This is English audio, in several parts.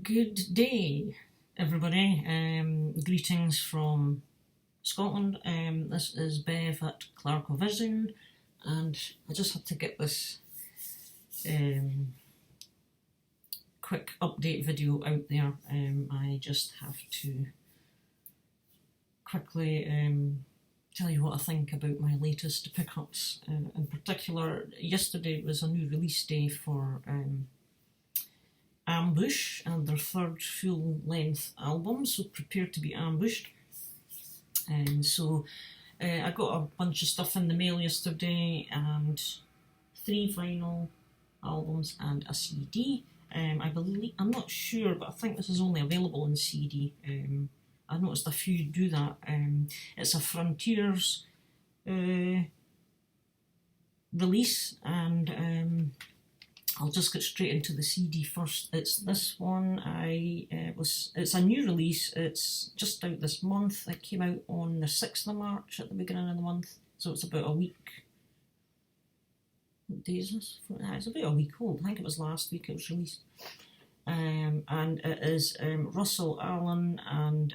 Good day, everybody. Greetings from Scotland. This is Bev at Clarko Vision, and I just had to get this quick update video out there. I just have to quickly tell you what I think about my latest pickups. In particular, yesterday was a new release day for Ambush and their third full-length album, so prepare to be ambushed. I got a bunch of stuff in the mail yesterday, and 3 vinyl albums and a CD. I believe, I'm not sure, but I think this is only available in CD. I noticed a few do that. It's a Frontiers release, and I'll just get straight into the CD first. It's this one. It's a new release. It's just out this month. It came out on the 6th of March at the beginning of the month, so it's about a week. What day is this? It's about a week old. I think it was last week it was released. And it is Russell Allen and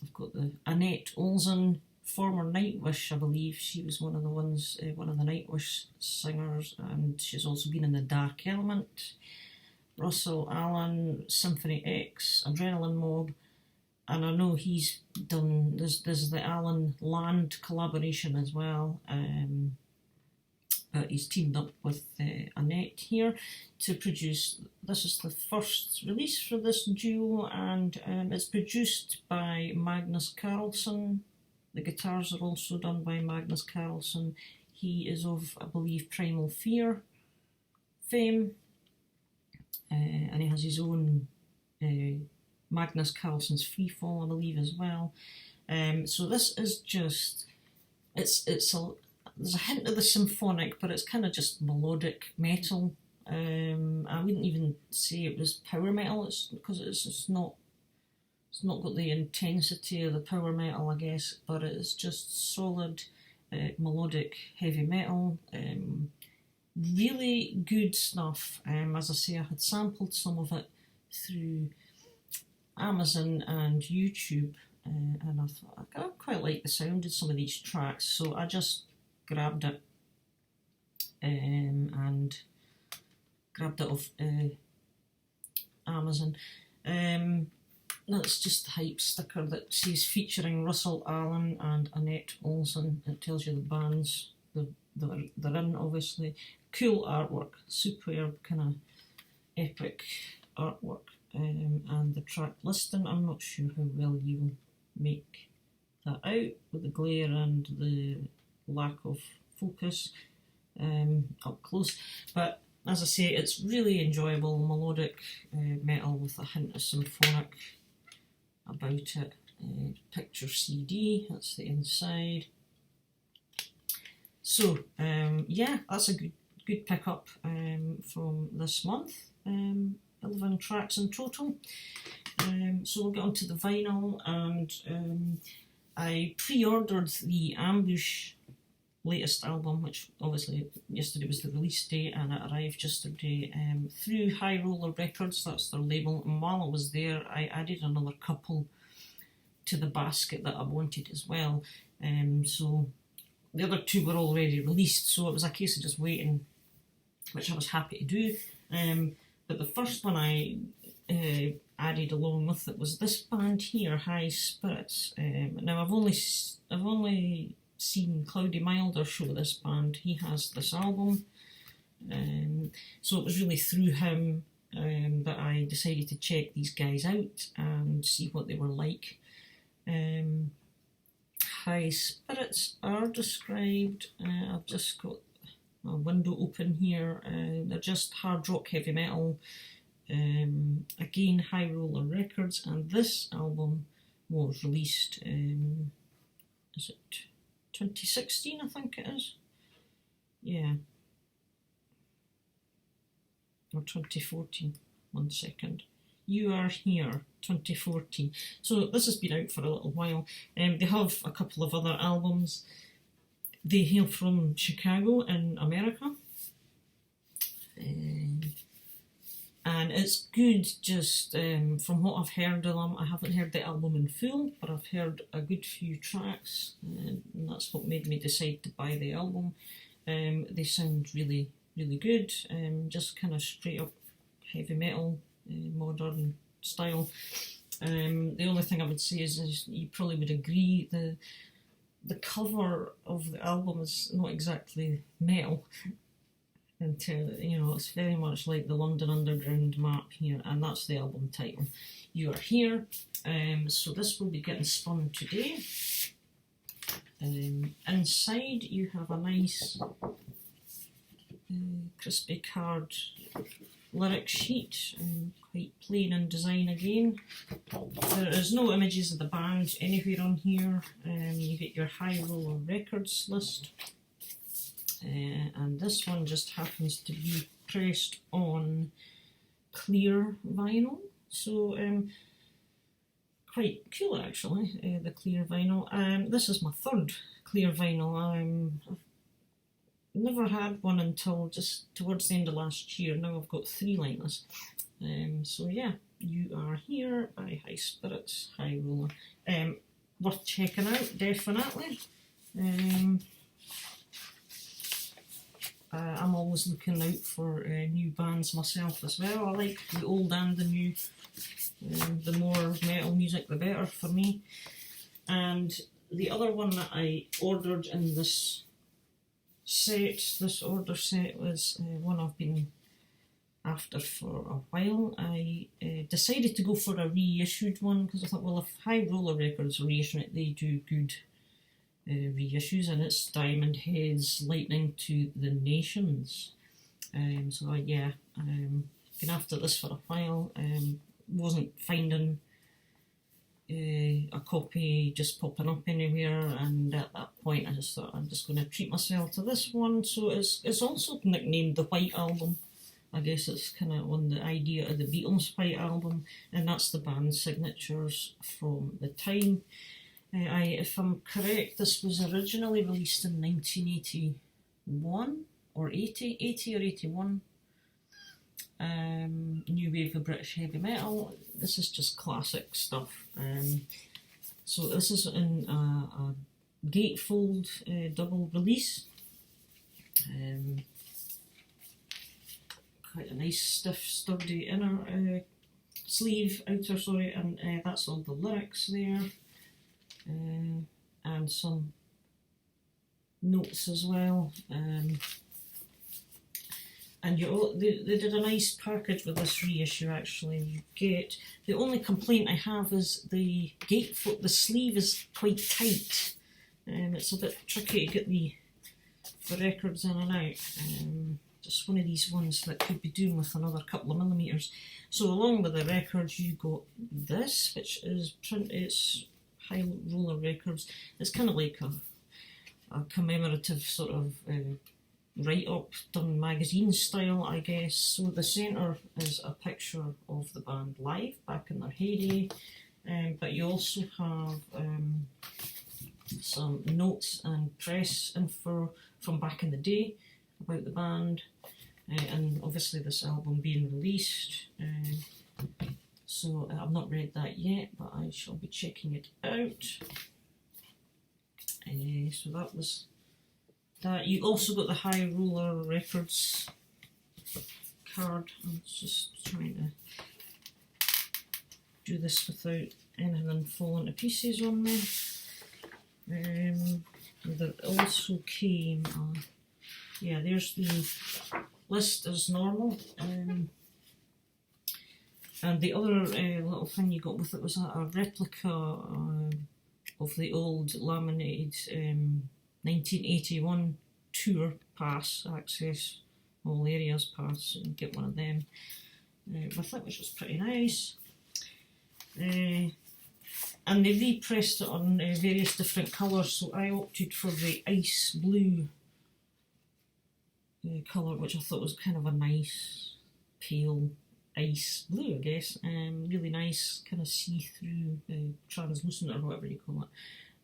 I've got the Annette Olsen, former Nightwish, I believe. She was one of the Nightwish singers, and she's also been in the Dark Element. Russell Allen, Symphony X, Adrenaline Mob, and I know he's done, there's the Allen Land collaboration as well, but he's teamed up with Annette here to produce, this is the first release for this duo, and it's produced by Magnus Carlsson. The guitars are also done by Magnus Carlsson. He is of, I believe, Primal Fear fame, and he has his own Magnus Carlsson's Freefall, I believe, as well. So this is just, there's a hint of the symphonic, but it's kind of just melodic metal. I wouldn't even say it was power metal, because it's not got the intensity of the power metal, I guess, but it's just solid melodic heavy metal. Really good stuff. As I say, I had sampled some of it through Amazon and YouTube, and I thought I quite like the sound of some of these tracks, so I just grabbed it and grabbed it off Amazon. That's just the hype sticker that says featuring Russell Allen and Annette Olsen. It tells you the bands they're in, obviously. Cool artwork, superb kind of epic artwork, and the track listing. I'm not sure how well you'll make that out with the glare and the lack of focus up close, but as I say, it's really enjoyable melodic metal with a hint of symphonic about it. Picture CD, that's the inside. So yeah, that's a good pickup from this month. 11 tracks in total. So we'll get on to the vinyl, and I pre-ordered the Ambush latest album, which obviously yesterday was the release date, and it arrived yesterday through High Roller Records. That's their label, and while I was there I added another couple to the basket that I wanted as well. So the other 2 were already released, so it was a case of just waiting, which I was happy to do. But the first one I added along with it was this band here, High Spirits. Now I've only seen Cloudy Milder show this band. He has this album, so it was really through him that I decided to check these guys out and see what they were like. High Spirits are described, I've just got a window open here, they're just hard rock heavy metal, again High Roller Records, and this album was released, is it 2016, I think it is? Yeah. Or 2014. 1 second. You Are Here, 2014. So this has been out for a little while. They have a couple of other albums. They hail from Chicago in America. and it's good just from what I've heard of them. I haven't heard the album in full, but I've heard a good few tracks, and that's what made me decide to buy the album. They sound really, really good, just kind of straight up heavy metal, modern style. The only thing I would say is you probably would agree the cover of the album is not exactly metal. Until, you know, it's very much like the London Underground map here, and that's the album title. You Are Here. So this will be getting spun today. Inside you have a nice crispy card lyric sheet, quite plain in design again. There is no images of the band anywhere on here. You get your High Roller Records list. And this one just happens to be pressed on clear vinyl, so quite cool actually, the clear vinyl. This is my third clear vinyl. I've never had one until just towards the end of last year. Now I've got 3 like this. So yeah, You Are Here by High Spirits, High Roller. Worth checking out, definitely. I'm always looking out for new bands myself as well. I like the old and the new. The more metal music the better for me. And the other one that I ordered in this order set, was one I've been after for a while. I decided to go for a reissued one because I thought, well, if High Roller Records are reissuing it, they do good reissues, and it's Diamond Head's Lightning to the Nations. So yeah, been after this for a while. Wasn't finding a copy just popping up anywhere, and at that point I just thought I'm just going to treat myself to this one. So it's also nicknamed the White Album. I guess it's kind of on the idea of the Beatles' White Album, and that's the band's signatures from the time. If I'm correct, this was originally released in 1981 or 80 or 81. New wave of British heavy metal. This is just classic stuff. So this is in a gatefold double release. Quite a nice stiff sturdy inner outer, sorry, and that's all the lyrics there. And some notes as well. And they did a nice package with this reissue actually. You get, the only complaint I have is the gatefold, the sleeve is quite tight. It's a bit tricky to get the records in and out. Just one of these ones that could be doing with another couple of millimetres. So along with the records you got this, which is it's High Roller Records. It's kind of like a commemorative sort of write-up done magazine style, I guess. So the centre is a picture of the band live back in their heyday, but you also have some notes and press info from back in the day about the band, and obviously this album being released. So I've not read that yet, but I shall be checking it out. So that was that. You also got the High Roller Records card. I'm just trying to do this without anything falling to pieces on me. There also came, yeah, there's the list as normal. And the other little thing you got with it was a replica of the old laminated 1981 tour pass, access all areas pass, and get one of them with it, which was pretty nice. And they repressed it on various different colours, so I opted for the ice blue colour, which I thought was kind of a nice pale ice blue, I guess. Really nice, kind of see-through, translucent or whatever you call it.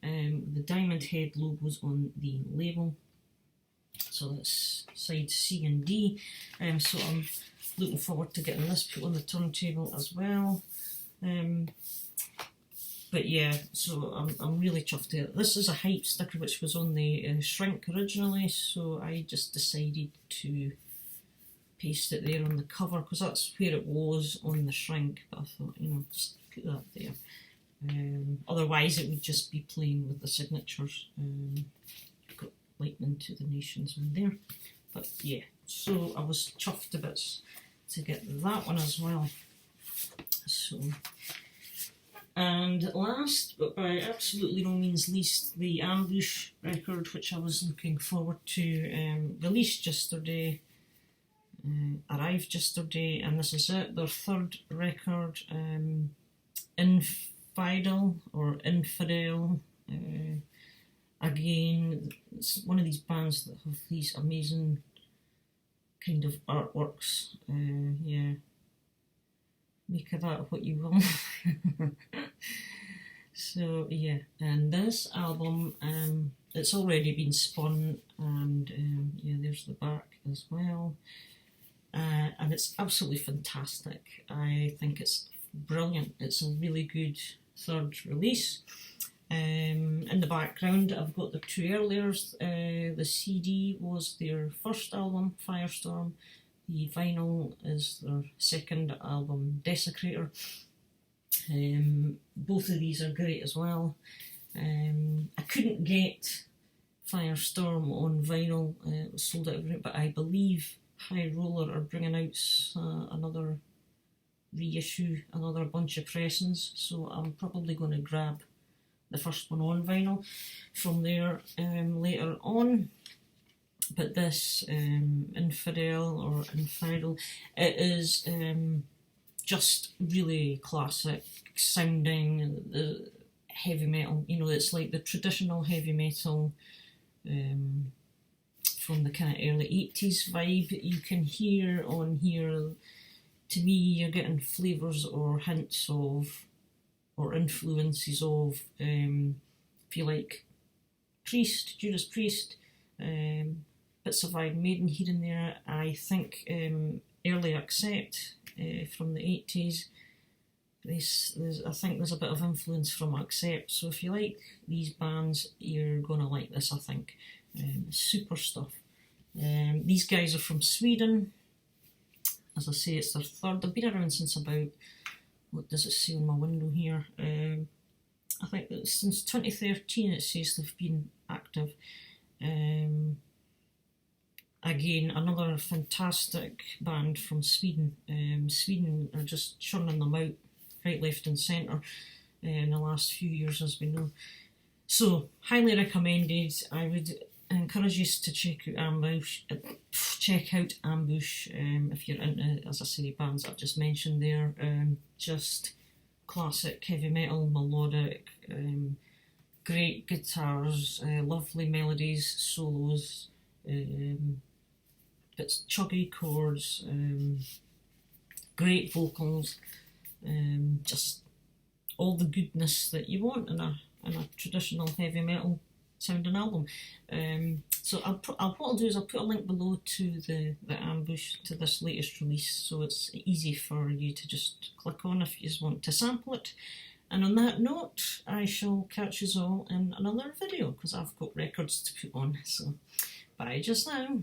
The Diamond Head logos on the label. So that's side C and D. So I'm looking forward to getting this put on the turntable as well. But yeah, so I'm really chuffed to it. This is a hype sticker which was on the shrink originally, so I just decided to paste it there on the cover because that's where it was on the shrink, but I thought, you know, just put that there. Otherwise it would just be plain with the signatures. Got Lightning to the Nations on there. But yeah, so I was chuffed a bit to get that one as well. So, and last, but by absolutely no means least, the Ambush record, which I was looking forward to, released yesterday, arrived yesterday, and this is it, their third record, Infidel, or Infidel. Again, it's one of these bands that have these amazing kind of artworks. Yeah, make of that what you will. So yeah, and this album, it's already been spun, and yeah, there's the back as well. And it's absolutely fantastic. I think it's brilliant. It's a really good third release. In the background, I've got the two earliers. The CD was their first album, Firestorm. The vinyl is their second album, Desecrator. Both of these are great as well. I couldn't get Firestorm on vinyl, it was sold out of it, but I believe High Roller are bringing out another reissue, another bunch of pressings, so I'm probably going to grab the first one on vinyl from there later on. But this Infidel or Infidel, it is just really classic sounding, the heavy metal, you know, it's like the traditional heavy metal from the kind of early 80s vibe that you can hear on here. To me, you're getting flavours or hints of, or influences of, if you like, Priest, Judas Priest, bits of Iron Maiden here and there. I think early Accept from the 80s. I think there's a bit of influence from Accept, so if you like these bands, you're going to like this, I think. Super stuff. These guys are from Sweden. As I say, it's their third. They've been around since about, what does it say on my window here? I think that since 2013 it says they've been active. Again, another fantastic band from Sweden. Sweden are just churning them out right, left and centre in the last few years, as we know. So, highly recommended. I would encourage you to check out Ambush. If you're into, as I say, bands I've just mentioned there. Just classic heavy metal, melodic, great guitars, lovely melodies, solos, bits chuggy chords, great vocals, just all the goodness that you want in a traditional heavy metal sounding album. So what I'll do is I'll put a link below to the Ambush, to this latest release, so it's easy for you to just click on if you just want to sample it. And on that note, I shall catch you all in another video, because I've got records to put on. So bye just now.